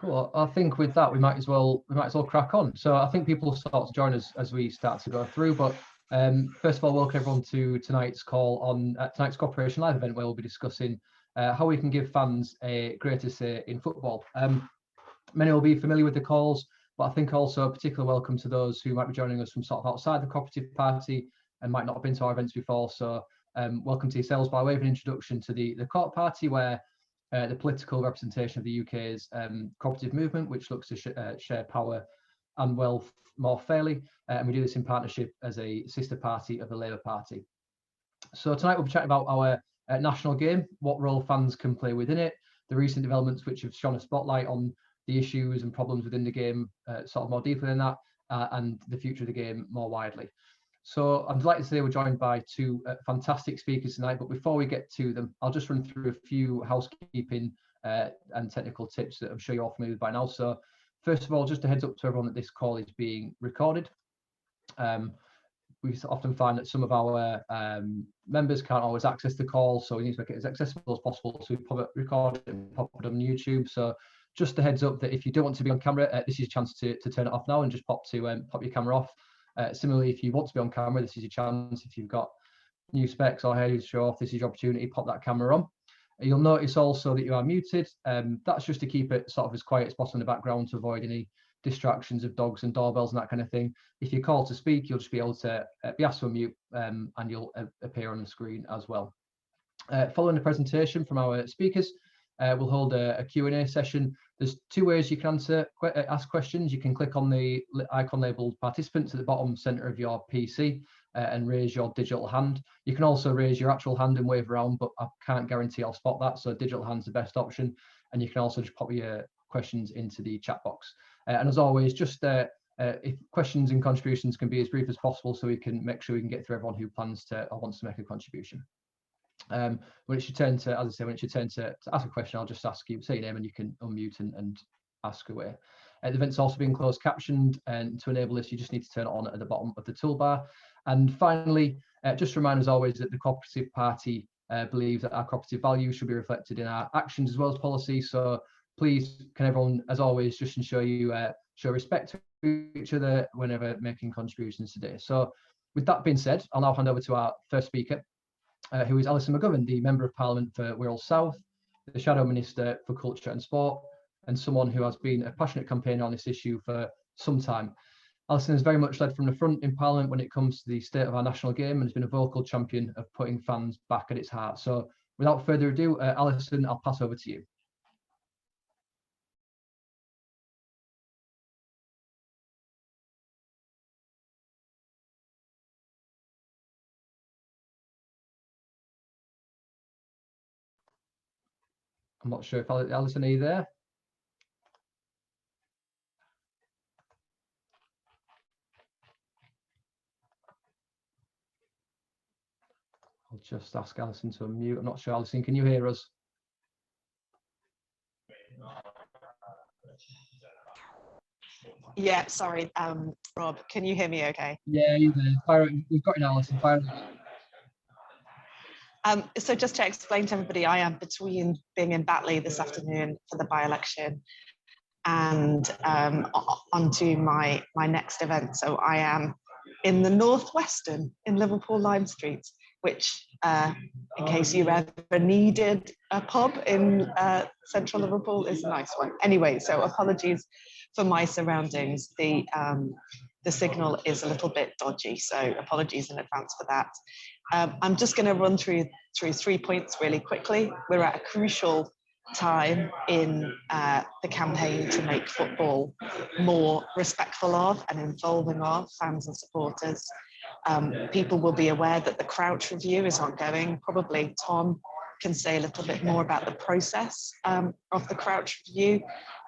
Cool. I think with that we might as well crack on. So I think people will start to join us as we start to go through. But first of all, welcome everyone to tonight's call on tonight's Co-operative live event, where we'll be discussing how we can give fans a greater say in football. Many will be familiar with the calls, but I think also a particular welcome to those who might be joining us from sort of outside the Co-operative Party and might not have been to our events before. So welcome to yourselves by way of an introduction to the Co-op Party, where the political representation of the UK's cooperative movement, which looks to share power and wealth more fairly. And we do this in partnership as a sister party of the Labour Party. So tonight we'll be chatting about our national game, what role fans can play within it, the recent developments which have shone a spotlight on the issues and problems within the game sort of more deeply than that, and the future of the game more widely. So I'm delighted to say we're joined by two fantastic speakers tonight, but before we get to them, I'll just run through a few housekeeping and technical tips that I'm sure you're all familiar with by now. So first of all, just a heads up to everyone that this call is being recorded. We often find that some of our members can't always access the call, so we need to make it as accessible as possible. So we record it and pop it on YouTube. So just a heads up that if you don't want to be on camera, this is your chance to turn it off now and just pop your camera off. Similarly, if you want to be on camera, this is your chance. If you've got new specs or hair to show off, this is your opportunity, pop that camera on. You'll notice also that you are muted. That's just to keep it sort of as quiet as possible in the background to avoid any distractions of dogs and doorbells and that kind of thing. If you're called to speak, you'll just be able to be asked to unmute and you'll appear on the screen as well. Following the presentation from our speakers, we'll hold a Q&A session. There's two ways you can ask questions. You can click on the icon labelled participants at the bottom centre of your PC and raise your digital hand. You can also raise your actual hand and wave around, but I can't guarantee I'll spot that, so digital hand's the best option. And you can also just pop your questions into the chat box. And as always, just if questions and contributions can be as brief as possible, so we can make sure we can get through everyone who plans to or wants to make a contribution. When it's your turn to, as I say, when it's your turn to ask a question, I'll just ask you, say your name, and you can unmute and ask away. The event's also being closed captioned, and to enable this, you just need to turn it on at the bottom of the toolbar. And finally, just remind as always that the Co-operative Party believes that our cooperative values should be reflected in our actions as well as policy. So please, can everyone, as always, just ensure you show respect to each other whenever making contributions today. So with that being said, I'll now hand over to our first speaker, who is Alison McGovern, the Member of Parliament for Wirral South, the Shadow Minister for Culture and Sport, and someone who has been a passionate campaigner on this issue for some time. Alison has very much led from the front in Parliament when it comes to the state of our national game and has been a vocal champion of putting fans back at its heart. So without further ado, Alison, I'll pass over to you. I'm not sure if Alison, are you there? I'll just ask Alison to unmute. I'm not sure, Alison, can you hear us? Yeah, sorry, Rob, can you hear me okay? Yeah, you're there. We've got you, Alison. Fire. So just to explain to everybody, I am between being in Batley this afternoon for the by-election and onto my next event. So I am in the Northwestern in Liverpool Lime Street, which, in case you ever needed a pub in central Liverpool, is a nice one. Anyway, so apologies for my surroundings. The signal is a little bit dodgy, so apologies in advance for that. I'm just going to run through 3 points really quickly. We're at a crucial time in the campaign to make football more respectful of and involving of fans and supporters. People will be aware that the Crouch review is ongoing. Probably Tom can say a little bit more about the process of the Crouch review.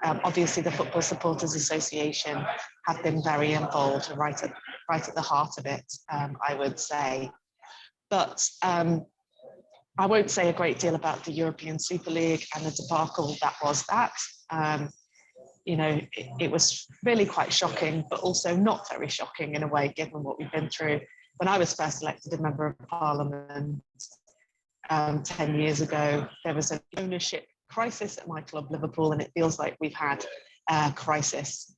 Obviously, the Football Supporters Association have been very involved, right at the heart of it, I would say. But I won't say a great deal about the European Super League and the debacle that was that. You know, it was really quite shocking, but also not very shocking in a way, given what we've been through. When I was first elected a Member of Parliament 10 years ago, there was an ownership crisis at my club, Liverpool, and it feels like we've had crisis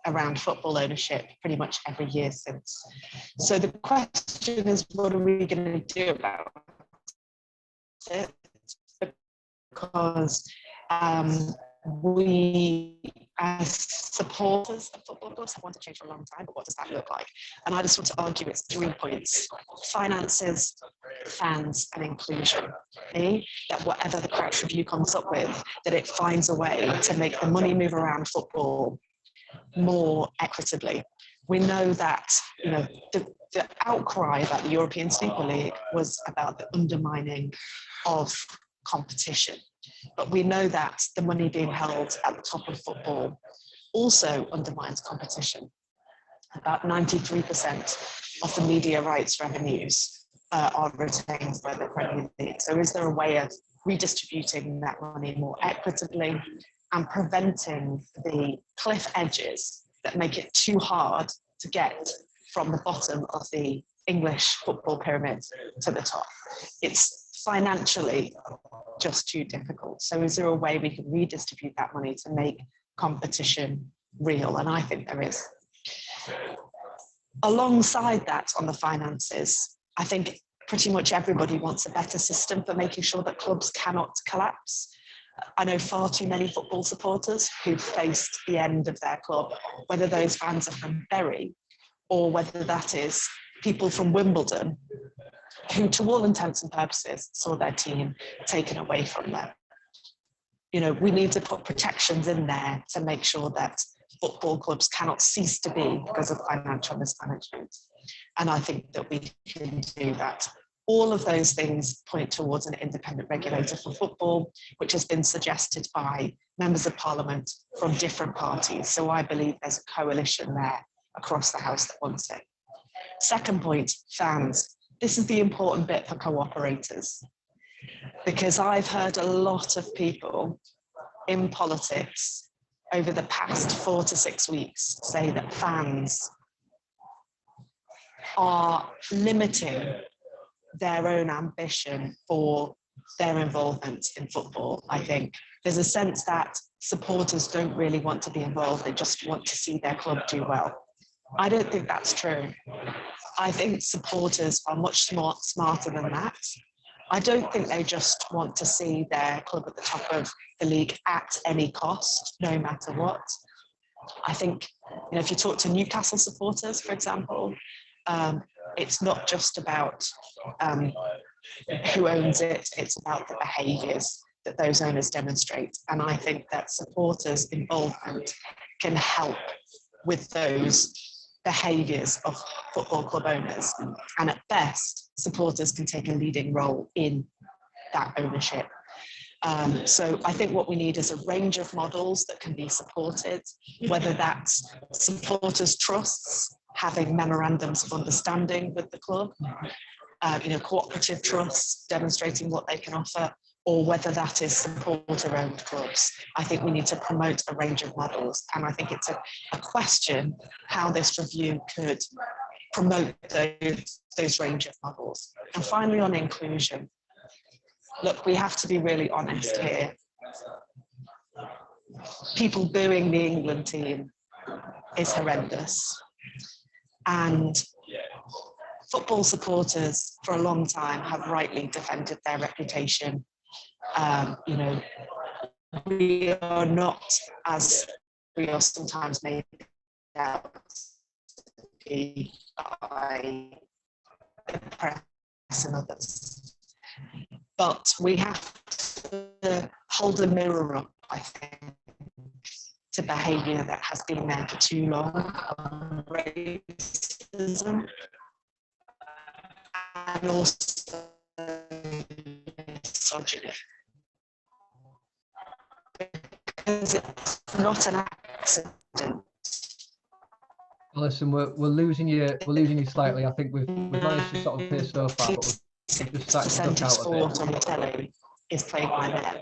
around football ownership pretty much every year since. So the question is, what are we going to do about it? Because we, as supporters of football clubs, have wanted to change for a long time, but what does that look like? And I just want to argue it's 3 points: finances, fans, and inclusion. That whatever the Crouch Review comes up with, that it finds a way to make the money move around football more equitably. We know that, you know, the outcry about the European Super League was about the undermining of competition. But we know that the money being held at the top of football also undermines competition. About 93% of the media rights revenues are retained by the Premier League. So is there a way of redistributing that money more equitably and preventing the cliff edges that make it too hard to get from the bottom of the English football pyramid to the top? It's financially just too difficult. So is there a way we can redistribute that money to make competition real? And I think there is. Alongside that, on the finances, I think pretty much everybody wants a better system for making sure that clubs cannot collapse. I know far too many football supporters who've faced the end of their club, whether those fans are from Bury or whether that is people from Wimbledon, who to all intents and purposes saw their team taken away from them. You know, we need to put protections in there to make sure that football clubs cannot cease to be because of financial mismanagement. And I think that we can do that. All of those things point towards an independent regulator for football, which has been suggested by members of parliament from different parties. So I believe there's a coalition there across the House that wants it. Second point, fans. This is the important bit for co-operators, because I've heard a lot of people in politics over the past 4 to 6 weeks say that fans are limiting their own ambition for their involvement in football. I think there's a sense that supporters don't really want to be involved, they just want to see their club do well. I don't think that's true. I think supporters are much smarter than that. I don't think they just want to see their club at the top of the league at any cost, no matter what. I think, you know, if you talk to Newcastle supporters, for example, it's not just about who owns it, it's about the behaviours that those owners demonstrate. And I think that supporters' involvement can help with those behaviours of football club owners. And at best, supporters can take a leading role in that ownership. So I think what we need is a range of models that can be supported, whether that's supporters' trusts, having memorandums of understanding with the club, you know, cooperative trusts demonstrating what they can offer, or whether that is supporter-owned clubs. I think we need to promote a range of models, and I think it's a question how this review could promote those range of models. And finally, on inclusion, look, we have to be really honest here. People booing the England team is horrendous. And football supporters for a long time have rightly defended their reputation. You know, we are not, as we are sometimes made out to be by the press and others. But we have to hold a mirror up, I think, to behaviour that has been there for too long, racism, and also misogyny. Because it's not an accident. Alison, we're losing you. We're losing you slightly. I think we've managed to sort of hear so far, but we've just started to duck out a bit. On the telly is played by men,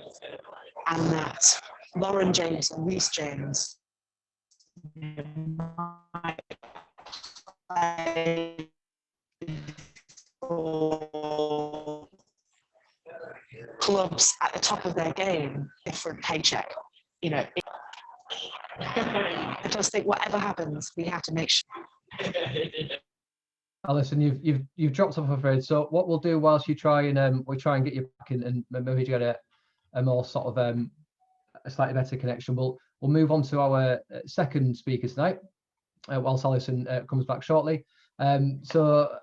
and that Lauren James and Reece James might play for clubs at the top of their game, different paycheck. You know, I just think whatever happens, we have to make sure. Alison, you've dropped off, I'm afraid. So what we'll do whilst you try and we try and get you back in and maybe get a more sort of a slightly better connection. We'll move on to our second speaker tonight, whilst Alison comes back shortly. So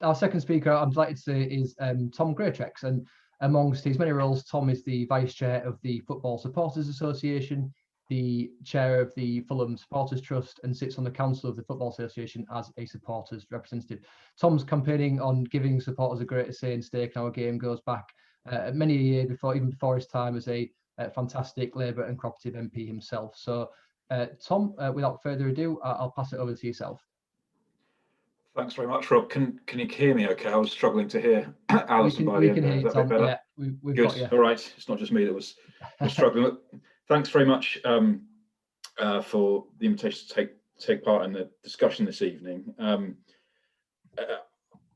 our second speaker, I'm delighted to say, is Tom Greatrex, and amongst his many roles, Tom is the vice chair of the Football Supporters Association, the chair of the Fulham Supporters Trust, and sits on the council of the Football Association as a supporters representative. Tom's campaigning on giving supporters a greater say and stake in our game goes back many a year before, even before his time as a fantastic Labour and Co-operative MP himself. So, Tom, without further ado, I'll pass it over to yourself. Thanks very much, Rob. Can you hear me okay? I was struggling to hear Alison by the end there. Is that a bit better? Yeah, we've Good. got you. All right. It's not just me that was struggling. Look, thanks very much for the invitation to take part in the discussion this evening.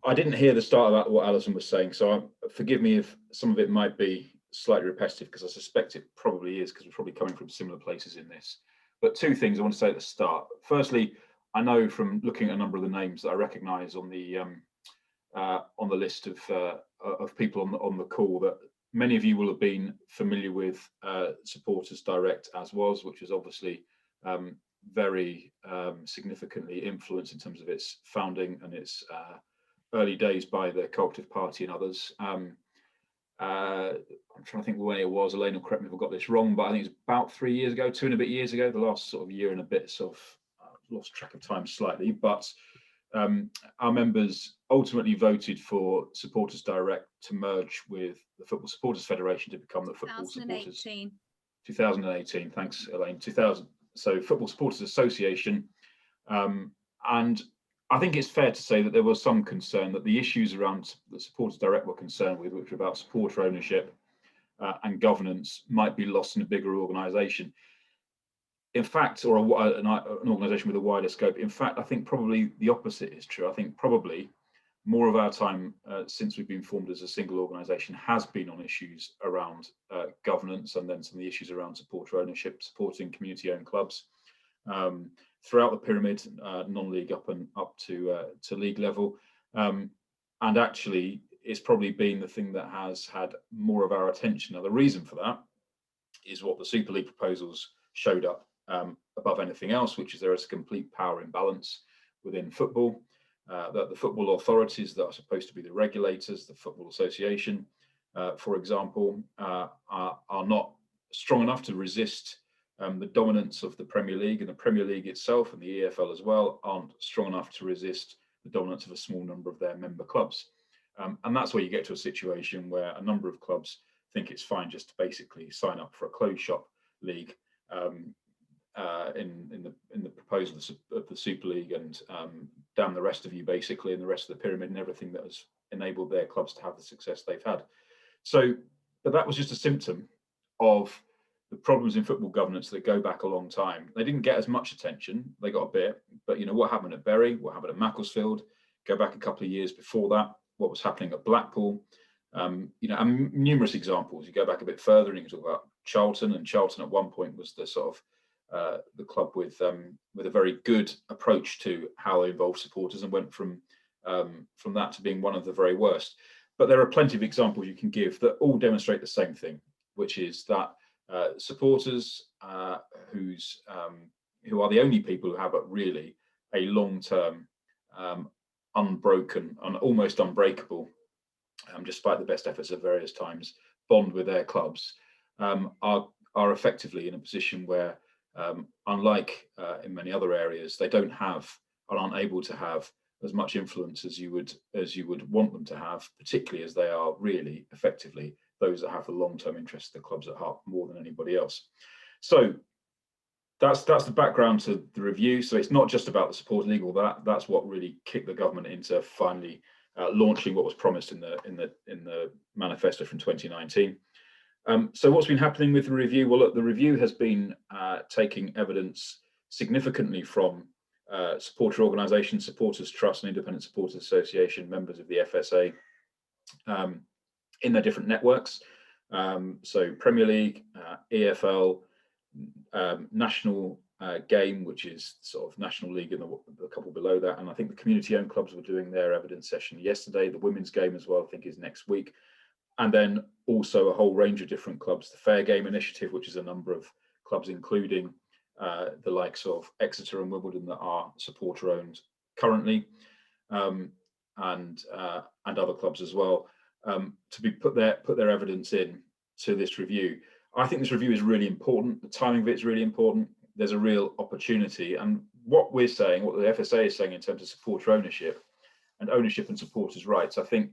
I didn't hear the start of what Alison was saying, so forgive me if some of it might be slightly repetitive, because I suspect it probably is, because we're probably coming from similar places in this. But two things I want to say at the start. Firstly, I know from looking at a number of the names that I recognise on the list of people on the call, that many of you will have been familiar with Supporters Direct as was, which is obviously very significantly influenced in terms of its founding and its early days by the Co-operative Party and others. I'm trying to think when it was. Elaine will correct me if I got this wrong, but I think it's about 3 years ago, 2 and a bit years ago, the last sort of year and a bit. So I've lost track of time slightly, but our members ultimately voted for Supporters Direct to merge with the Football Supporters Federation to become the Football Supporters. 2018. Thanks, Elaine. 2000. So Football Supporters Association, and I think it's fair to say that there was some concern that the issues around the Supporters Direct were concerned with, which were about supporter ownership and governance, might be lost in a bigger organisation. In fact, or an organisation with a wider scope. In fact, I think probably the opposite is true. I think probably more of our time since we've been formed as a single organisation has been on issues around governance, and then some of the issues around supporter ownership, supporting community-owned clubs throughout the pyramid, non-league up to league level. And actually, it's probably been the thing that has had more of our attention. Now, the reason for that is what the Super League proposals showed up above anything else, which is there is a complete power imbalance within football, that the football authorities that are supposed to be the regulators, the Football Association, for example, are not strong enough to resist the dominance of the Premier League, and the Premier League itself and the EFL as well aren't strong enough to resist the dominance of a small number of their member clubs. And that's where you get to a situation where a number of clubs think it's fine just to basically sign up for a closed shop league in the proposal of the Super League, and damn the rest of you basically, and the rest of the pyramid and everything that has enabled their clubs to have the success they've had. So, but that was just a symptom of the problems in football governance that go back a long time. They didn't get as much attention. They got a bit, but you know what happened at Bury, what happened at Macclesfield, go back a couple of years before that, what was happening at Blackpool, you know, and numerous examples. You go back a bit further and you can talk about Charlton, and Charlton at one point was the sort of the club with a very good approach to how they involve supporters, and went from that to being one of the very worst. But there are plenty of examples you can give that all demonstrate the same thing, which is that supporters who are the only people who have really a long-term, unbroken and almost unbreakable, despite the best efforts at various times, bond with their clubs, are effectively in a position where, unlike in many other areas, they don't have or aren't able to have as much influence as you would want them to have, particularly as they are really effectively those that have the long-term interests of the clubs at heart more than anybody else. So that's the background to the review. So it's not just about the Support League, or that's what really kicked the government into finally launching what was promised in the manifesto from 2019. So what's been happening with the review? Well, look, the review has been taking evidence significantly from supporter organisations, Supporters Trust and Independent Supporters Association, members of the FSA, in their different networks. So Premier League, EFL, national game, which is sort of National League and the couple below that. And I think the community-owned clubs were doing their evidence session yesterday. The women's game as well, I think, is next week. And then also a whole range of different clubs. The Fair Game Initiative, which is a number of clubs, including the likes of Exeter and Wimbledon, that are supporter-owned currently, and other clubs as well, to be put their evidence in to this review. I think this review is really important. The timing of it is really important. There's a real opportunity, and what we're saying, what the FSA is saying in terms of supporter ownership and supporters' rights, I think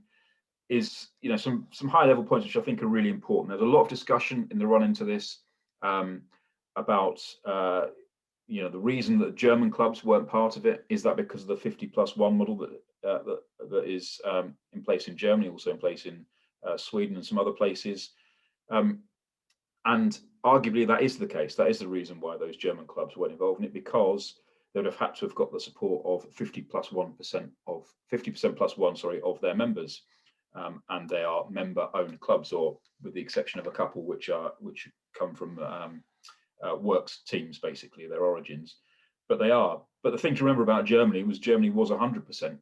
is, some high level points which I think are really important. There's a lot of discussion in the run into this about the reason that German clubs weren't part of it. Is that because of the 50+1 model that is in place in Germany, also in place in Sweden and some other places? And arguably that is the case. That is the reason why those German clubs weren't involved in it, because they would have had to have got the support of 50+1% of their members, and they are member-owned clubs, or with the exception of a couple which come from works teams, basically their origins. But they are. But the thing to remember about Germany was 100%.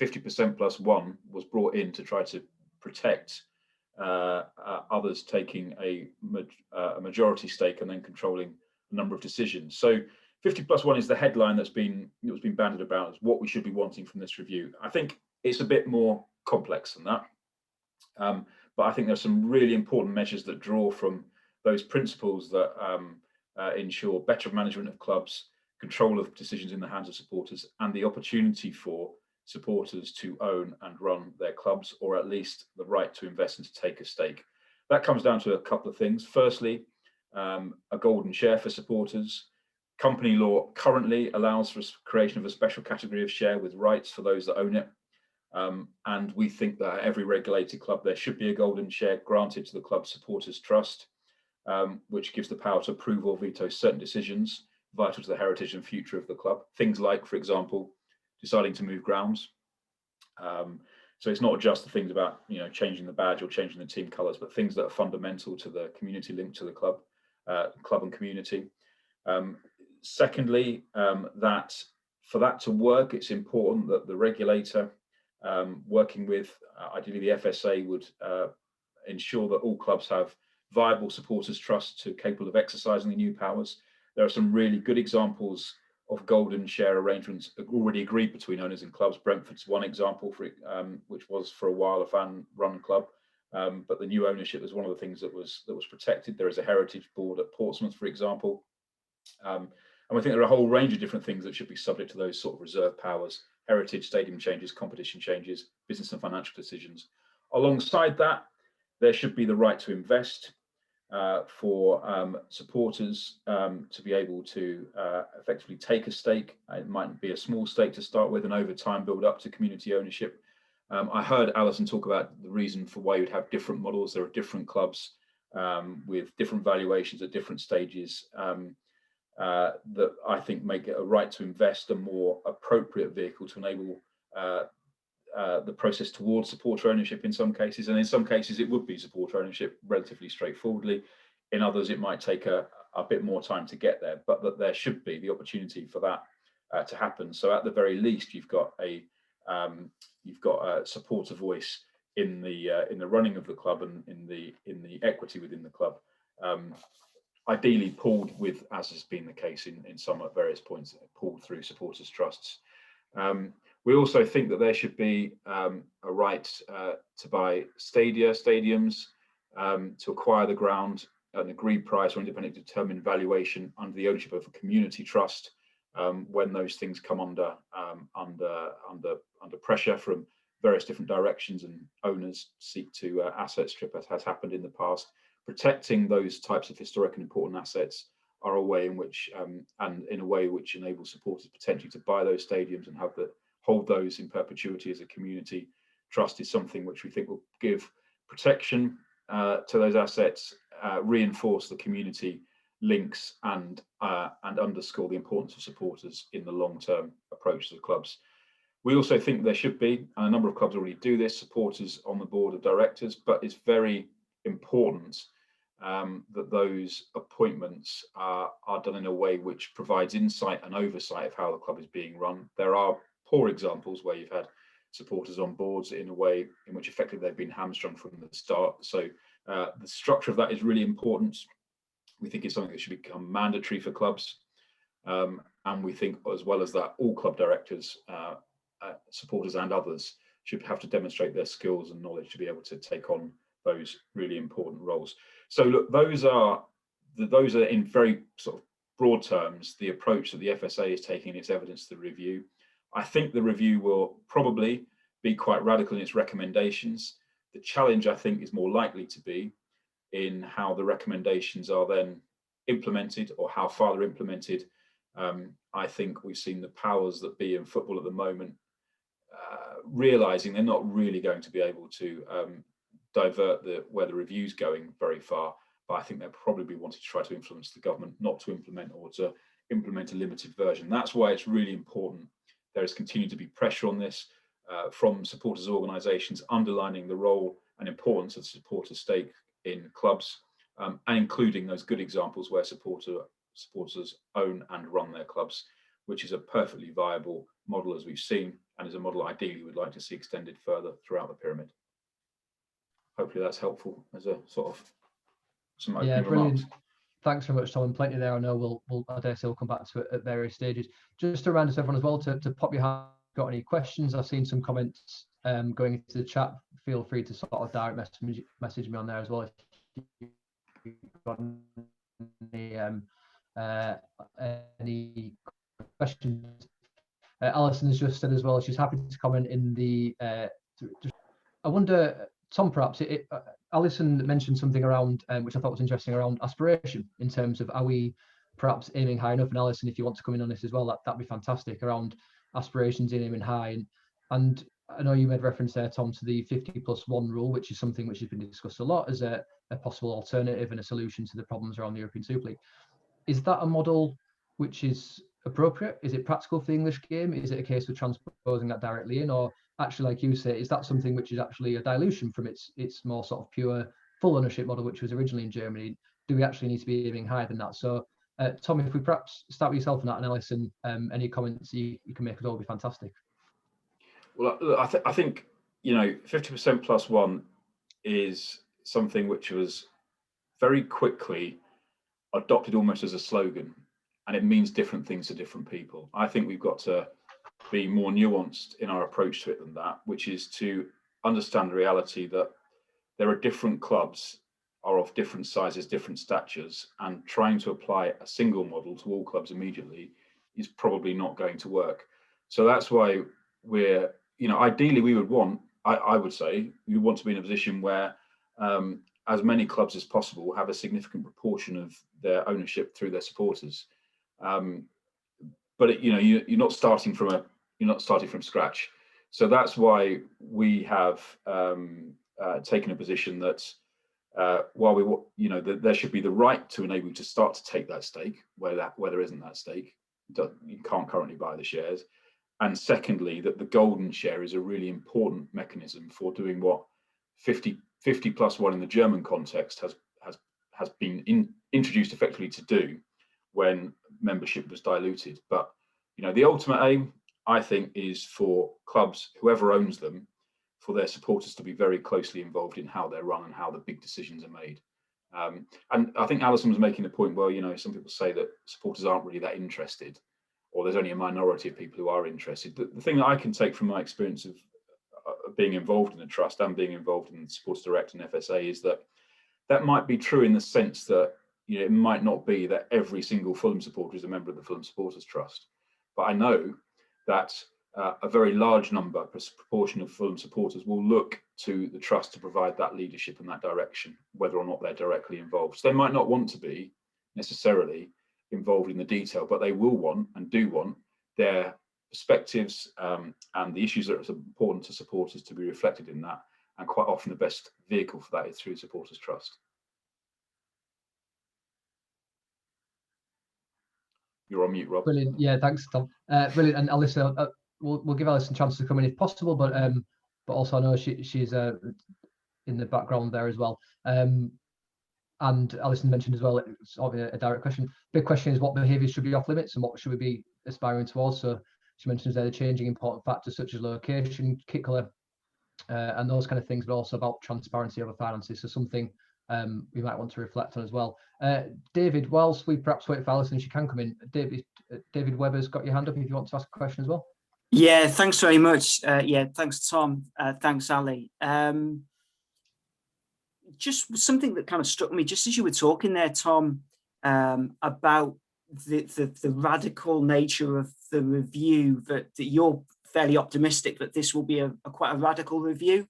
50%+1 was brought in to try to protect others taking a majority stake and then controlling a number of decisions. So 50+1 is the headline that's been bandied about as what we should be wanting from this review. I think it's a bit more complex than that, but I think there's some really important measures that draw from those principles that ensure better management of clubs, control of decisions in the hands of supporters, and the opportunity for supporters to own and run their clubs, or at least the right to invest and to take a stake. That comes down to a couple of things. Firstly, a golden share for supporters. Company law currently allows for creation of a special category of share with rights for those that own it. And we think that at every regulated club, there should be a golden share granted to the club supporters trust, which gives the power to approve or veto certain decisions vital to the heritage and future of the club. Things like, for example, deciding to move grounds. So it's not just the things about changing the badge or changing the team colours, but things that are fundamental to the community link to the club and community. Secondly, that for that to work, it's important that the regulator, working with ideally the FSA, would ensure that all clubs have viable supporters trusts capable of exercising the new powers. There are some really good examples of golden share arrangements already agreed between owners and clubs. Brentford's one example, which was for a while a fan-run club, but the new ownership was one of the things that was protected. There is a heritage board at Portsmouth, for example, and we think there are a whole range of different things that should be subject to those sort of reserve powers: heritage, stadium changes, competition changes, business and financial decisions. Alongside that, there should be the right to invest for supporters to be able to effectively take a stake. It might be a small stake to start with, and over time build up to community ownership. I heard Alison talk about the reason for why you'd have different models. There are different clubs with different valuations at different stages that I think make it a right to invest a more appropriate vehicle to enable the process towards supporter ownership in some cases, and in some cases it would be supporter ownership relatively straightforwardly. In others, it might take a bit more time to get there, but that there should be the opportunity for that to happen. So at the very least, you've got a supporter voice in the running of the club and in the equity within the club. Ideally pooled with, as has been the case in some at various points, pooled through supporters trusts. We also think that there should be a right to buy stadiums, to acquire the ground at an agreed price or independently determined valuation under the ownership of a community trust, when those things come under pressure from various different directions and owners seek to asset strip, as has happened in the past. Protecting those types of historic and important assets are a way in which, and in a way which enables supporters potentially to buy those stadiums and hold those in perpetuity as a community trust, is something which we think will give protection to those assets, reinforce the community links, and underscore the importance of supporters in the long-term approach to the clubs. We also think there should be, and a number of clubs already do this, supporters on the board of directors, but it's very important that those appointments are done in a way which provides insight and oversight of how the club is being run. There are poor examples where you've had supporters on boards in a way in which effectively they've been hamstrung from the start. So the structure of that is really important. We think it's something that should become mandatory for clubs. And we think, as well as that, all club directors, supporters and others should have to demonstrate their skills and knowledge to be able to take on those really important roles. So look, those are in very sort of broad terms the approach that the FSA is taking in its evidence to the review. I think the review will probably be quite radical in its recommendations. The challenge, I think, is more likely to be in how the recommendations are then implemented or how far they're implemented. I think we've seen the powers that be in football at the moment realizing they're not really going to be able to divert where the review's going very far, but I think they'll probably be wanting to try to influence the government not to implement, or to implement a limited version. That's why it's really important there is continuing to be pressure on this from supporters organisations, underlining the role and importance of the supporter stake in clubs, and including those good examples where supporters own and run their clubs, which is a perfectly viable model, as we've seen, and is a model ideally we'd like to see extended further throughout the pyramid. Hopefully that's helpful as a sort of some opening remarks. Thanks very much, Tom, and plenty there. I know I dare say we'll come back to it at various stages. Just to remind us, everyone, as well, to pop your hand if you've got any questions. I've seen some comments going into the chat. Feel free to sort of direct message me on there as well if you've got any questions. Alison has just said as well she's happy to comment in the. I wonder, Tom, perhaps Alison mentioned something around which I thought was interesting around aspiration, in terms of, are we perhaps aiming high enough? And Alison, if you want to come in on this as well, that'd be fantastic, around aspirations in aiming high. And I know you made reference there, Tom, to the 50+1 rule, which is something which has been discussed a lot as a possible alternative and a solution to the problems around the European Super League. Is that a model which is appropriate? Is it practical for the English game? Is it a case of transposing that directly in, or actually, like you say, is that something which is actually a dilution from its more sort of pure full ownership model, which was originally in Germany? Do we actually need to be aiming higher than that? So, Tom, if we perhaps start with yourself on that, and Alison, any comments you can make as well would be fantastic. Well, I think 50%+1 is something which was very quickly adopted almost as a slogan, and it means different things to different people. I think we've got to be more nuanced in our approach to it than that, which is to understand the reality that there are different clubs are of different sizes, different statures, and trying to apply a single model to all clubs immediately is probably not going to work. So that's why we're, ideally we would want, I would say, you want to be in a position where as many clubs as possible have a significant proportion of their ownership through their supporters. But you're not starting from scratch. So that's why we have taken a position that while that there should be the right to enable you to start to take that stake where there isn't that stake, you can't currently buy the shares. And secondly, that the golden share is a really important mechanism for doing what 50+1 in the German context has been introduced effectively to do when membership was diluted. But the ultimate aim, I think, is for clubs, whoever owns them, for their supporters to be very closely involved in how they're run and how the big decisions are made. And I think Alison was making the point, well, some people say that supporters aren't really that interested, or there's only a minority of people who are interested. The thing that I can take from my experience of being involved in the trust and being involved in the Supporters Direct and FSA is that might be true in the sense that it might not be that every single Fulham supporter is a member of the Fulham Supporters Trust. But I know that a very large proportion of Fulham supporters will look to the trust to provide that leadership and that direction, whether or not they're directly involved. So they might not want to be necessarily involved in the detail, but they will want and do want their perspectives and the issues that are important to supporters to be reflected in that. And quite often the best vehicle for that is through Supporters Trust. You're on mute, Rob. Brilliant. Yeah, thanks, Tom. Brilliant. And Alison, we'll give Alison a chance to come in if possible, but also I know she's in the background there as well. And Alison mentioned as well, it's sort of a direct question. Big question is what behaviours should be off limits and what should we be aspiring towards. So she mentions there the changing important factors such as location, kick colour, and those kind of things, but also about transparency over finances. So something we might want to reflect on as well. David, whilst we perhaps wait for Alison, she can come in. David Webber's got your hand up if you want to ask a question as well. Yeah, thanks very much. Yeah, thanks, Tom. Thanks, Ali. Just something that kind of struck me just as you were talking there, Tom, about the radical nature of the review, that you're fairly optimistic that this will be quite a radical review.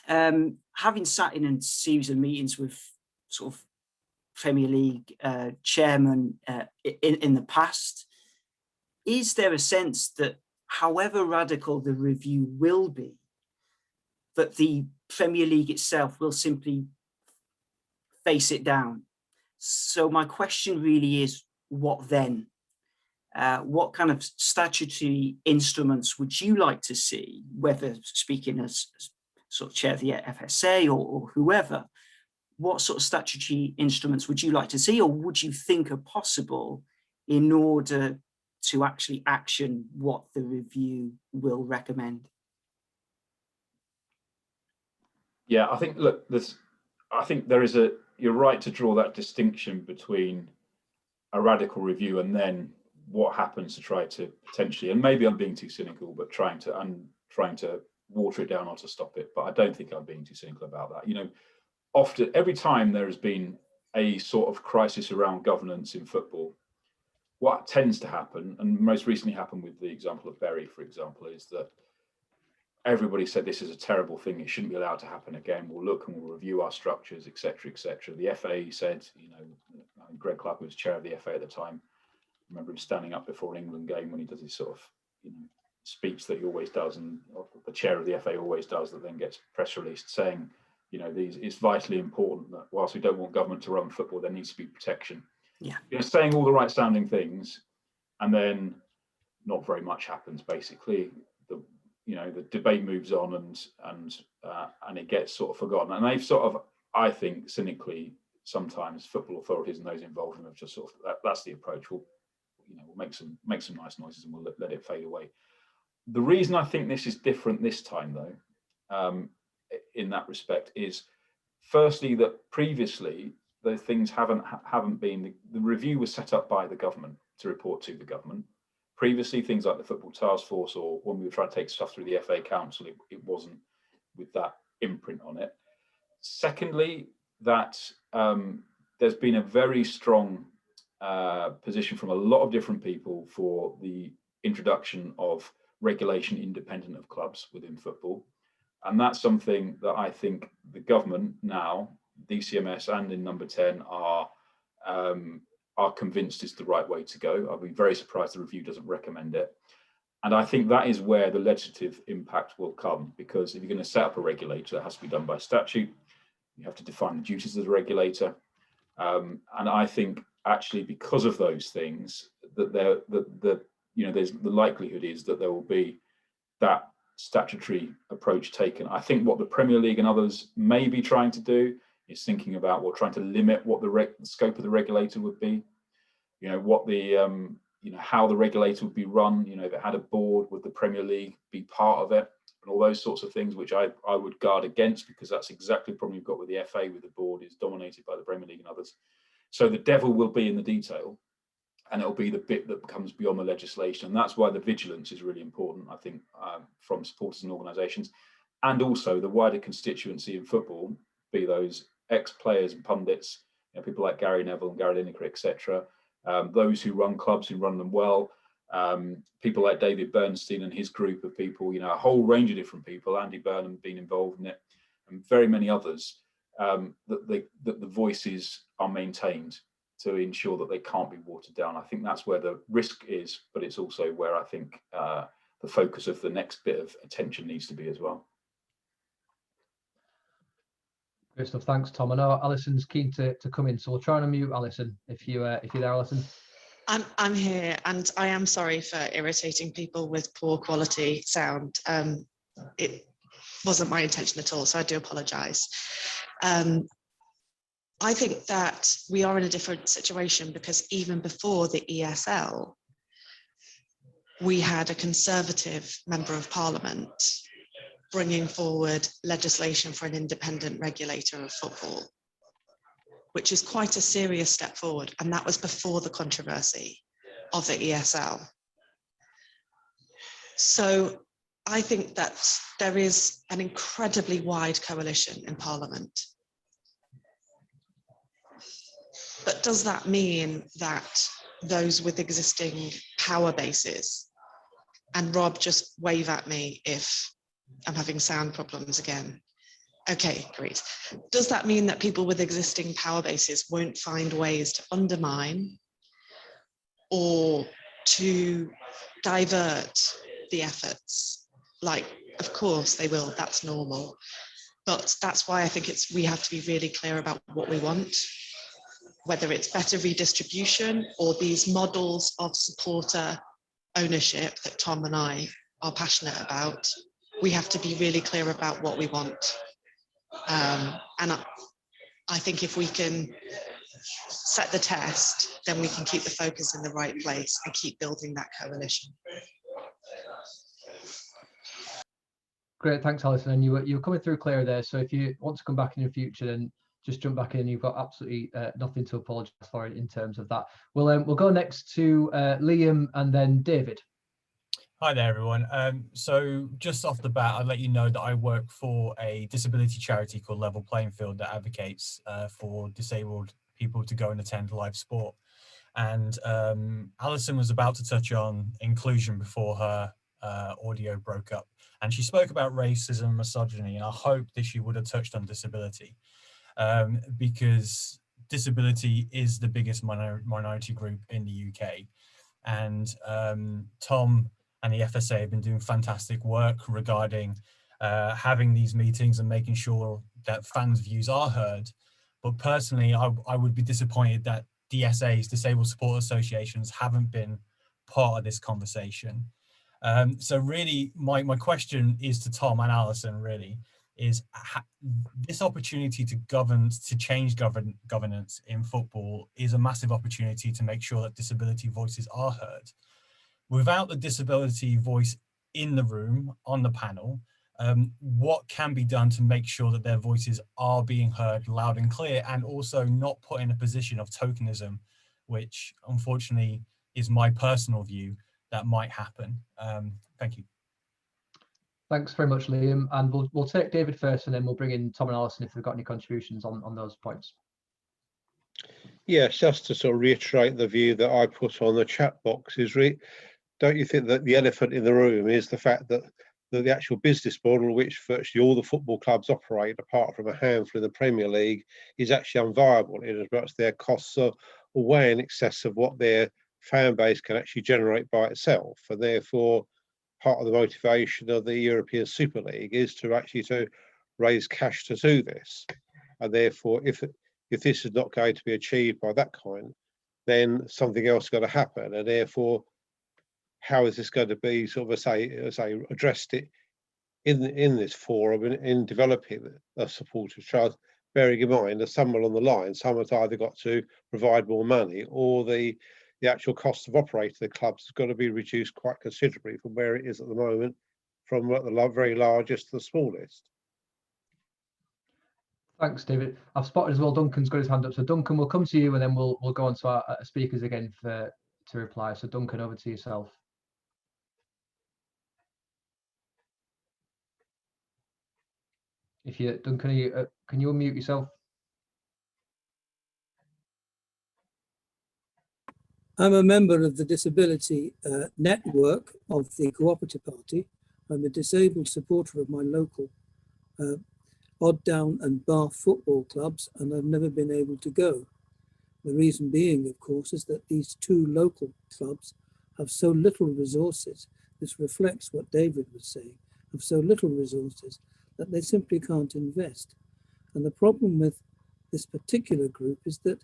Having sat in a series of meetings with sort of Premier League chairman in the past, is there a sense that however radical the review will be, that the Premier League itself will simply face it down? So my question really is, what then? What kind of statutory instruments would you like to see, whether speaking as sort of chair of the FSA or whoever, what sort of statutory instruments would you like to see, or would you think are possible in order to actually action what the review will recommend? Yeah, I think, look, I think you're right to draw that distinction between a radical review and then what happens to try to potentially, and maybe I'm being too cynical, but trying to water it down or to stop it. But I don't think I'm being too cynical about that. You know, often, every time there has been a sort of crisis around governance in football, what tends to happen, and most recently happened with the example of Bury, for example, is that everybody said this is a terrible thing, it shouldn't be allowed to happen again, we'll look and we'll review our structures, etc., etc. The FA said, you know, Greg Clark was chair of the FA at the time. I remember him standing up before an England game when he does his sort of, you know, speech that he always does, and the chair of the FA always does, that then gets press released, saying, you know, it's vitally important that whilst we don't want government to run football, there needs to be protection. Yeah, you know, saying all the right sounding things, and then not very much happens. Basically, the debate moves on, and it gets sort of forgotten. And they've sort of, I think, cynically, sometimes football authorities and those involved in them have just sort of that's the approach. We'll make some nice noises and we'll let it fade away. The reason I think this is different this time, though, in that respect, is firstly that previously the things haven't been. The review was set up by the government to report to the government. Previously, things like the Football Task Force, or when we were trying to take stuff through the FA Council, it wasn't with that imprint on it. Secondly, that there's been a very strong position from a lot of different people for the introduction of regulation independent of clubs within football. And that's something that I think the government now, DCMS and in number 10, are convinced is the right way to go. I'll be very surprised the review doesn't recommend it. And I think that is where the legislative impact will come, because if you're going to set up a regulator, that has to be done by statute. You have to define the duties of the regulator. And I think actually because of those things, that there's the likelihood is that there will be that statutory approach taken. I think what the Premier League and others may be trying to do is thinking about, well, trying to limit what the scope of the regulator would be. You know, what the how the regulator would be run. You know, if it had a board, would the Premier League be part of it, and all those sorts of things, which I would guard against, because that's exactly the problem you've got with the FA, with the board is dominated by the Premier League and others. So the devil will be in the detail, and it'll be the bit that comes beyond the legislation. And that's why the vigilance is really important, I think, from supporters and organisations, and also the wider constituency in football, be those ex-players and pundits, you know, people like Gary Neville and Gary Lineker, etc., those who run clubs, who run them well, people like David Bernstein and his group of people, you know, a whole range of different people, Andy Burnham being involved in it, and very many others, that the voices are maintained to ensure that they can't be watered down. I think that's where the risk is, but it's also where I think the focus of the next bit of attention needs to be as well. Great stuff. Thanks, Tom. I know Alison's keen to come in, so we'll try and unmute Alison if you're there, Alison. I'm here, and I am sorry for irritating people with poor quality sound. It wasn't my intention at all, so I do apologise. I think that we are in a different situation because even before the ESL, we had a Conservative Member of Parliament bringing forward legislation for an independent regulator of football, which is quite a serious step forward. And that was before the controversy of the ESL. So I think that there is an incredibly wide coalition in Parliament. But does that mean that those with existing power bases, and Rob, just wave at me if I'm having sound problems again. Okay, great. Does that mean that people with existing power bases won't find ways to undermine or to divert the efforts? Like, of course they will, that's normal. But that's why I think we have to be really clear about what we want, whether it's better redistribution or these models of supporter ownership that Tom and I are passionate about. We have to be really clear about what we want. And I think if we can set the test, then we can keep the focus in the right place and keep building that coalition. Great, thanks, Alison. And you're coming through clear there. So if you want to come back in the future, then just jump back in. You've got absolutely nothing to apologise for in terms of that. We'll go next to Liam and then David. Hi there, everyone. So just off the bat, I'd let you know that I work for a disability charity called Level Playing Field that advocates for disabled people to go and attend live sport. And Alison was about to touch on inclusion before her audio broke up. And she spoke about racism, misogyny, and I hope that she would have touched on disability because disability is the biggest minority group in the UK. And Tom and the FSA have been doing fantastic work regarding having these meetings and making sure that fans' views are heard. But personally, I would be disappointed that DSAs, Disabled Support Associations, haven't been part of this conversation. So really, my question is to Tom and Alison, really, is this opportunity to change governance in football is a massive opportunity to make sure that disability voices are heard. Without the disability voice in the room, on the panel, what can be done to make sure that their voices are being heard loud and clear, and also not put in a position of tokenism, which unfortunately is my personal view that might happen. Thank you. Thanks very much, Liam. And we'll take David first, and then we'll bring in Tom and Alison if they've got any contributions on those points. Yes, just to sort of reiterate the view that I put on the chat box is, don't you think that the elephant in the room is the fact that the actual business model, which virtually all the football clubs operate, apart from a handful in the Premier League, is actually unviable in as much as their costs are way in excess of what their fan base can actually generate by itself. And therefore, part of the motivation of the European Super League is to raise cash to do this. And therefore, if this is not going to be achieved by that kind, then something else is going to happen. And therefore, how is this going to be sort of, say addressed it in this forum in developing a supporter trust, bearing in mind that somewhere along the line, someone's either got to provide more money, or the actual cost of operating the clubs has got to be reduced quite considerably from where it is at the moment, from the very largest to the smallest. Thanks, David. I've spotted as well Duncan's got his hand up. So Duncan, we'll come to you, and then we'll go on to our speakers again to reply. So Duncan, over to yourself. If you, Duncan, can you unmute yourself? I'm a member of the disability network of the Co-operative Party. I'm a disabled supporter of my local Odd Down and Bath football clubs, and I've never been able to go. The reason being, of course, is that these two local clubs have so little resources. This reflects what David was saying, have so little resources that they simply can't invest. And the problem with this particular group is that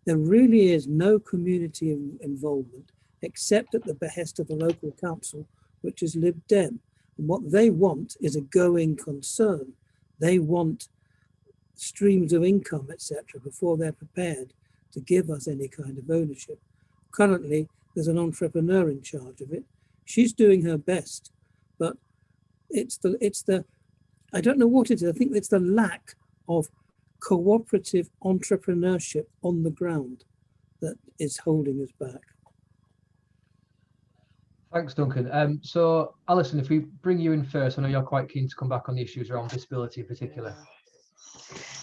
there really is no community involvement except at the behest of the local council, which is Lib Dem. And what they want is a going concern. They want streams of income, etc., before they're prepared to give us any kind of ownership. Currently, there's an entrepreneur in charge of it. She's doing her best, but it's the I don't know what it is. I think it's the lack of cooperative entrepreneurship on the ground that is holding us back. Thanks, Duncan. So, Alison, if we bring you in first, I know you're quite keen to come back on the issues around disability in particular.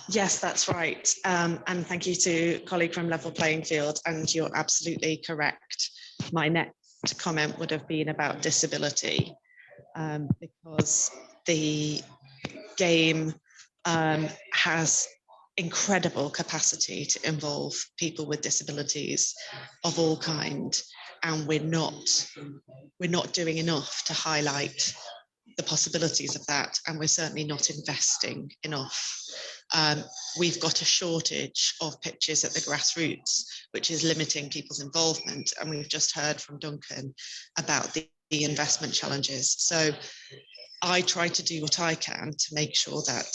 Yes, that's right. And thank you to colleague from Level Playing Field. And you're absolutely correct. My next comment would have been about disability, because the game has incredible capacity to involve people with disabilities of all kind, and we're not doing enough to highlight the possibilities of that, and we're certainly not investing enough. We've got a shortage of pitches at the grassroots, which is limiting people's involvement, and we've just heard from Duncan about the investment challenges. So I try to do what I can to make sure that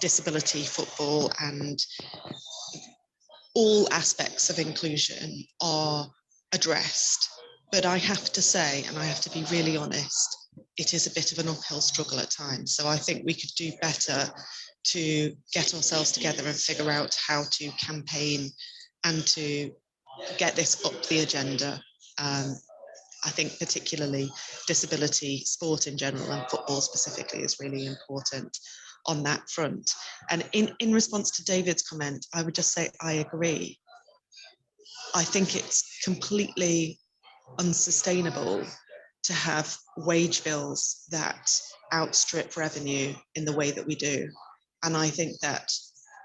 disability football and all aspects of inclusion are addressed. But I have to say, and I have to be really honest, it is a bit of an uphill struggle at times. So I think we could do better to get ourselves together and figure out how to campaign and to get this up the agenda. I think particularly disability sport in general and football specifically is really important on that front. And in response to David's comment, I would just say I agree. I think it's completely unsustainable to have wage bills that outstrip revenue in the way that we do. And I think that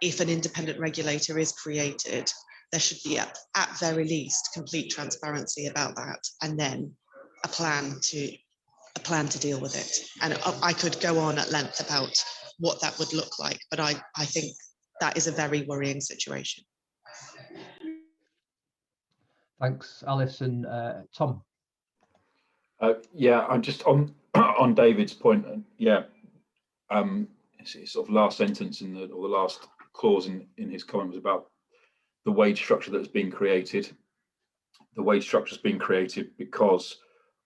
if an independent regulator is created, there should be at very least complete transparency about that, and then a plan to deal with it. And I could go on at length about what that would look like, but I think that is a very worrying situation. Thanks, Alison. Tom. Yeah, I'm just on David's point. Yeah, his sort of last sentence or the last clause in his comment was about the wage structure that's been created. The wage structure has been created because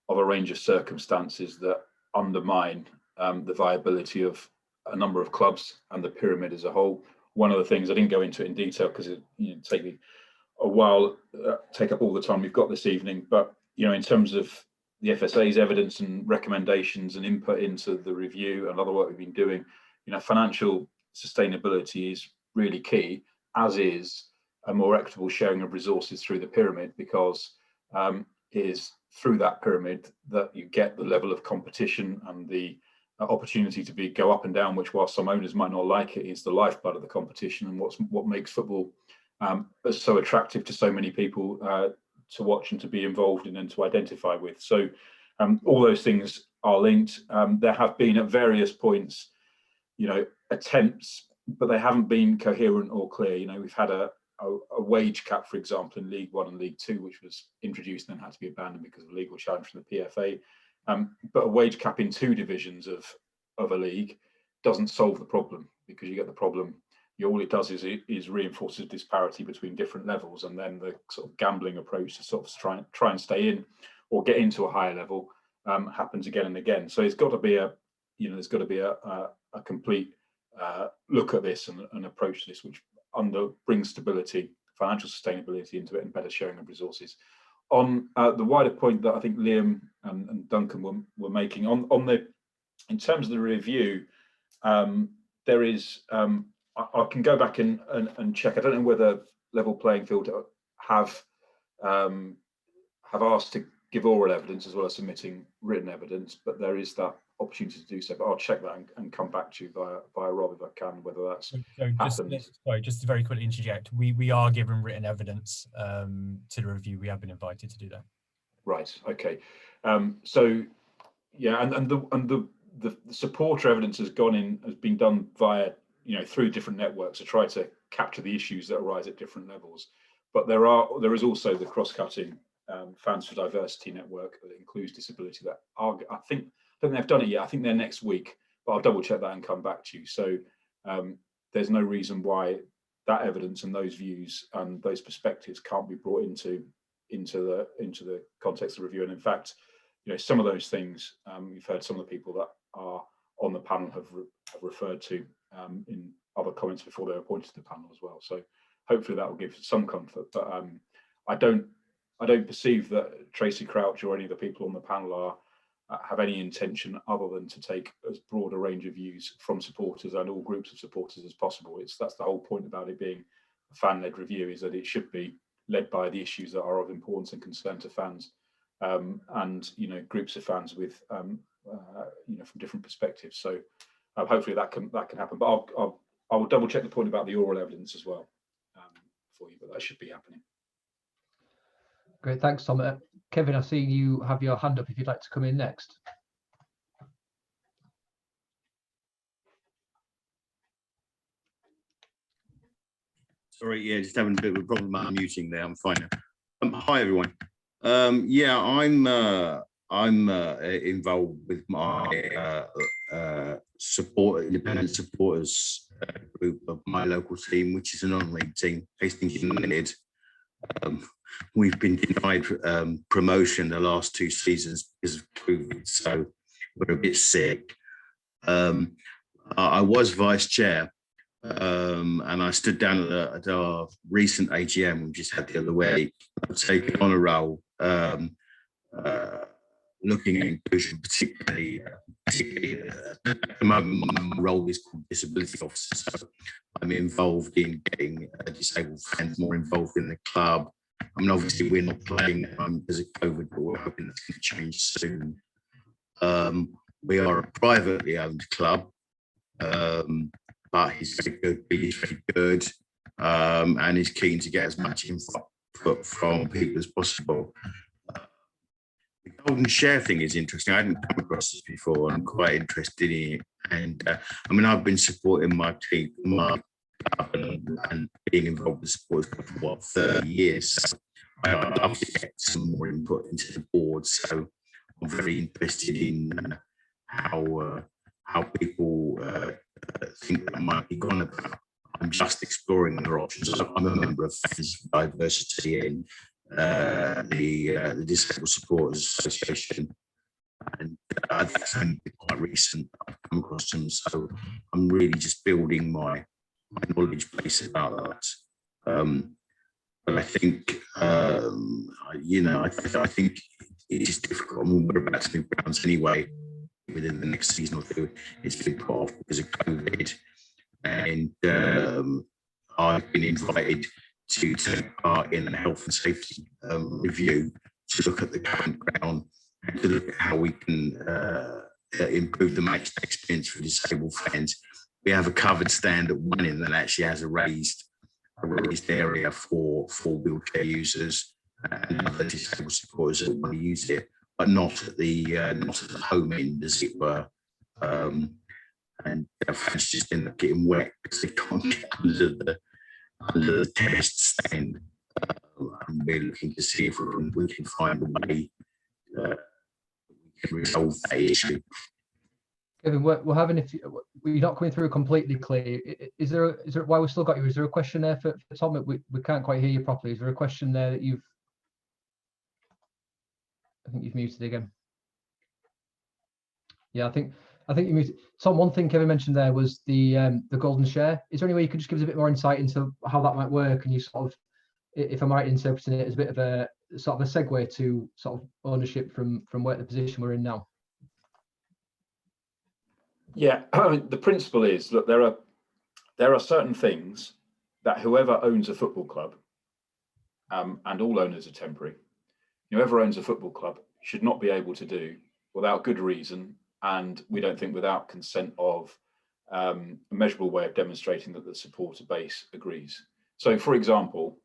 of a range of circumstances that undermine the viability of a number of clubs and the pyramid as a whole. One of the things, I didn't go into it in detail because it take me a while, take up all the time we've got this evening, but in terms of the FSA's evidence and recommendations and input into the review and other work we've been doing, financial sustainability is really key, as is a more equitable sharing of resources through the pyramid, because it is through that pyramid that you get the level of competition and the opportunity to go up and down, which, while some owners might not like it, is the lifeblood of the competition and what makes football so attractive to so many people to watch and to be involved in and to identify with. So all those things are linked. There have been at various points, attempts, but they haven't been coherent or clear. We've had a wage cap, for example, in League One and League Two, which was introduced and then had to be abandoned because of a legal challenge from the PFA. But a wage cap in two divisions of a league doesn't solve the problem, because you get the problem. All it does is reinforces disparity between different levels, and then the sort of gambling approach to sort of try and stay in or get into a higher level happens again and again. So it's got to be there's got to be a complete look at this and approach this, which brings stability, financial sustainability into it, and better sharing of resources. On the wider point that I think Liam and Duncan were making in terms of the review, there is. I can go back and check. I don't know whether Level Playing Field have asked to give oral evidence as well as submitting written evidence, but there is that opportunity to do so. But I'll check that and come back to you via Rob if I can, whether that's happened. Just to very quickly interject, we are given written evidence to the review. We have been invited to do that. Right. Okay. So yeah, and the supporter evidence has been done via through different networks to try to capture the issues that arise at different levels. But there is also the cross-cutting Fans for Diversity network that includes disability. That I don't think they've done it yet. I think they're next week, but I'll double check that and come back to you. So there's no reason why that evidence and those views and those perspectives can't be brought into the context of the review. And in fact, some of those things you've heard some of the people that are on the panel have referred to in other comments before they were appointed to the panel as well. So hopefully that will give some comfort. But I don't perceive that Tracy Crouch or any of the people on the panel have any intention other than to take as broad a range of views from supporters and all groups of supporters as possible. That's the whole point about it being a fan-led review, is that it should be led by the issues that are of importance and concern to fans, and groups of fans with from different perspectives. So hopefully that can happen. But I will double check the point about the oral evidence as well for you, but that should be happening. Great, thanks, Tom. Kevin, I see you have your hand up if you'd like to come in next. Sorry, yeah, just having a bit of a problem unmuting there. I'm fine now. Hi, everyone. Yeah, I'm involved with my independent supporters group of my local team, which is a non-league team, Hastings United. We've been denied promotion the last 2 seasons because of COVID, so we're a bit sick. I was vice chair, and I stood down at our recent AGM we just had the other week. I've taken on a role looking at inclusion, particularly at the moment my role is called disability officer. So I'm involved in getting disabled fans more involved in the club. I mean, obviously we're not playing because of COVID, but we're hoping that's going to change soon. We are a privately owned club, but he's very good, and is keen to get as much input from people as possible. The golden share thing is interesting. I hadn't come across this before. I'm quite interested in it, and I mean, I've been supporting my team, and being involved with supporters for what, 30 years. So I'd love to get some more input into the board. So I'm very interested in how people think that might be gone about. I'm just exploring other options. I'm a member of Fans for Diversity in the Disabled Supporters Association, and that's only quite recent. I've come across them, so I'm really just building my knowledge base about that. But I think, I think it is difficult. I mean, we're about to move grounds anyway. Within the next season or 2, it's been put off because of COVID, and I've been invited to take part in a health and safety review to look at the current ground and to look at how we can improve the match experience for disabled fans. We have a covered stand at one end that actually has a raised area for wheelchair users and other disabled supporters that want to use it, but not at the home end, as it were. And fans just end up getting wet because they can't get under the terraced stand. And we're looking to see if we can find a way we can resolve that issue. Kevin, we're having, we're not coming through completely clear. Is there while we've still got you, is there a question there for Tom? We can't quite hear you properly. Is there a question there that I think you've muted again. Yeah, I think you muted. Tom, one thing Kevin mentioned there was the golden share. Is there any way you could just give us a bit more insight into how that might work? And you sort of, if I'm right interpreting it as a bit of a sort of a segue to sort of ownership from where the position we're in now. Yeah, the principle is, look, there are certain things that whoever owns a football club, and all owners are temporary, whoever owns a football club should not be able to do without good reason, and we don't think without consent of a measurable way of demonstrating that the supporter base agrees. So, for example,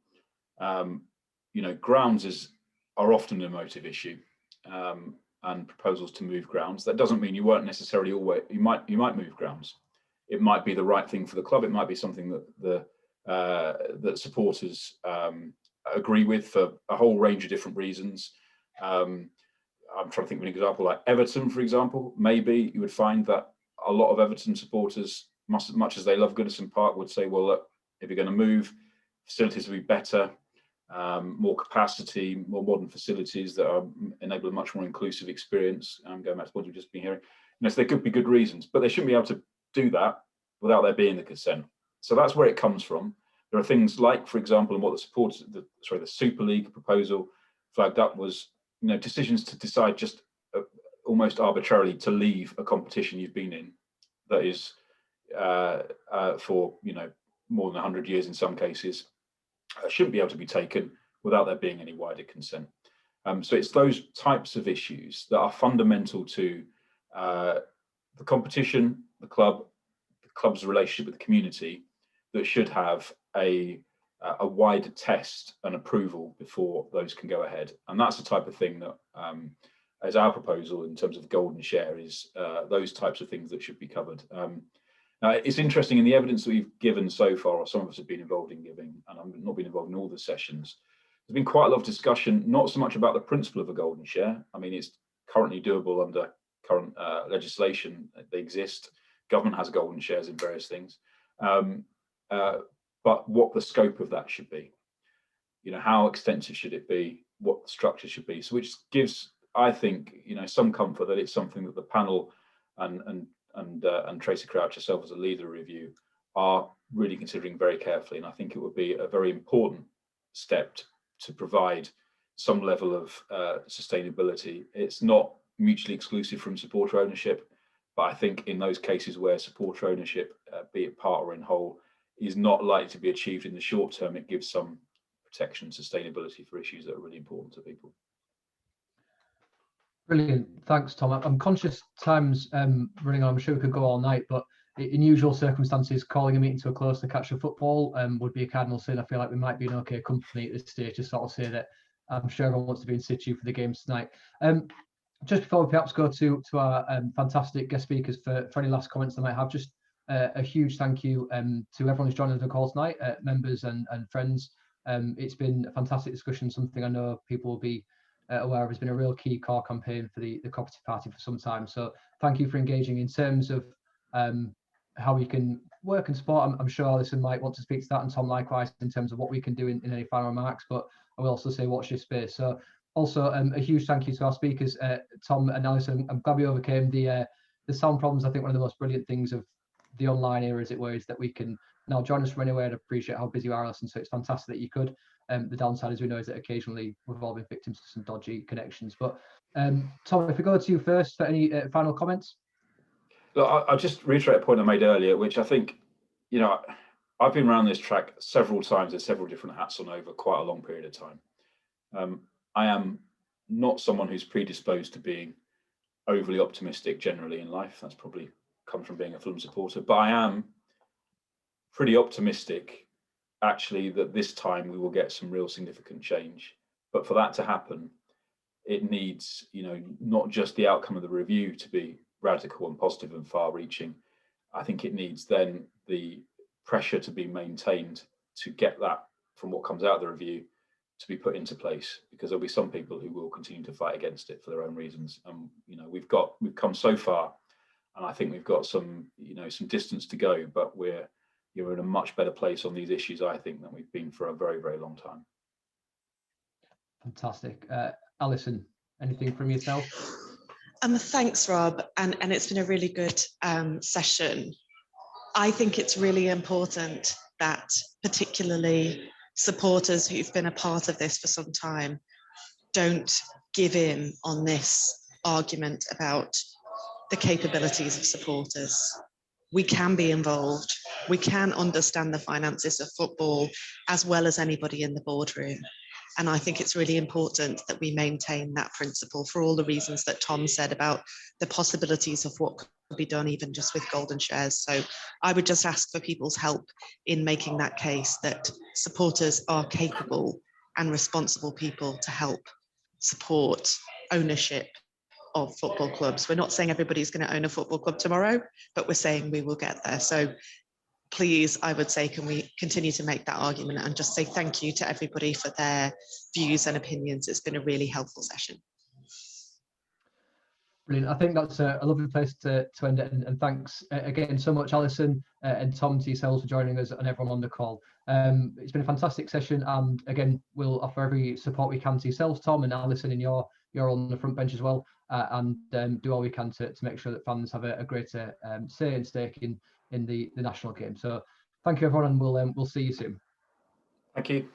grounds are often an emotive issue. And proposals to move grounds. That doesn't mean you won't necessarily always. You might move grounds. It might be the right thing for the club. It might be something that that supporters agree with for a whole range of different reasons. I'm trying to think of an example like Everton, for example. Maybe you would find that a lot of Everton supporters much as they love Goodison Park, would say, well, look, if you're going to move, facilities will be better, more capacity, more modern facilities that enable a much more inclusive experience. Going back to what we've just been hearing, so there could be good reasons, but they shouldn't be able to do that without there being the consent. So that's where it comes from. There are things like, for example, and what the Super League proposal flagged up was, decisions to decide just almost arbitrarily to leave a competition you've been in that is for more than 100 years in some cases, shouldn't be able to be taken without there being any wider consent. So it's those types of issues that are fundamental to the competition, the club's relationship with the community, that should have a wider test and approval before those can go ahead. And that's the type of thing that, as our proposal in terms of the golden share, is those types of things that should be covered. Now, it's interesting, in the evidence that we've given so far, or some of us have been involved in giving, and I've not been involved in all the sessions, there's been quite a lot of discussion, not so much about the principle of a golden share. I mean, it's currently doable under current legislation. They exist. Government has golden shares in various things. But what the scope of that should be, how extensive should it be, what the structure should be. So which gives, I think, some comfort that it's something that the panel and Tracy Crouch herself as a leader of review are really considering very carefully. And I think it would be a very important step to provide some level of sustainability. It's not mutually exclusive from supporter ownership, but I think in those cases where supporter ownership, be it part or in whole, is not likely to be achieved in the short term, it gives some protection and sustainability for issues that are really important to people. Brilliant, thanks, Tom. I'm conscious time's running on. I'm sure we could go all night, but in usual circumstances, calling a meeting to a close to catch a football would be a cardinal sin. I feel like we might be in okay company at this stage to sort of say that I'm sure everyone wants to be in situ for the games tonight. Just before we perhaps go to our fantastic guest speakers for any last comments they might have, just a huge thank you to everyone who's joined us on the call tonight, members and friends. It's been a fantastic discussion, something I know people will be aware of. Has been a real key core campaign for the Co-operative Party for some time. So thank you for engaging. In terms of how we can work and support, I'm sure Alison might want to speak to that, and Tom likewise, in terms of what we can do in any final remarks, but I will also say watch this space. So also a huge thank you to our speakers, Tom and Alison. I'm glad we overcame the sound problems. I think one of the most brilliant things of the online era, as it were, is that we can now join us from anywhere. And appreciate how busy you are, Alison, so it's fantastic that you could. The downside, as we know, is that occasionally we've all been victims to some dodgy connections. But Tom, if we go to you first for any final comments. Look, I'll just reiterate a point I made earlier, which I think, I've been around this track several times with several different hats on over quite a long period of time. I am not someone who's predisposed to being overly optimistic generally in life. That's probably come from being a Fulham supporter, but I am pretty optimistic actually that this time we will get some real significant change. But for that to happen, it needs, not just the outcome of the review to be radical and positive and far-reaching. I think it needs then the pressure to be maintained to get that from what comes out of the review to be put into place, because there'll be some people who will continue to fight against it for their own reasons. We've come so far, and I think we've got some distance to go, but we're in a much better place on these issues, I think, than we've been for a very, very long time. Fantastic. Alison, anything from yourself? Thanks, Rob, and it's been a really good session. I think it's really important that particularly supporters who've been a part of this for some time don't give in on this argument about the capabilities of supporters. We can be involved. We can understand the finances of football as well as anybody in the boardroom. And I think it's really important that we maintain that principle for all the reasons that Tom said about the possibilities of what could be done even just with golden shares. So I would just ask for people's help in making that case that supporters are capable and responsible people to help support ownership of football clubs. We're not saying everybody's going to own a football club tomorrow, but we're saying we will get there. So please, I would say, can we continue to make that argument and just say thank you to everybody for their views and opinions. It's been a really helpful session. Brilliant. I think that's a lovely place to end it. And thanks again so much, Alison and Tom, to yourselves for joining us and everyone on the call. It's been a fantastic session. And again, we'll offer every support we can to yourselves, Tom and Alison, and you're on the front bench as well. And do all we can to make sure that fans have a greater say and stake in the national game. So thank you, everyone, and we'll see you soon. Thank you.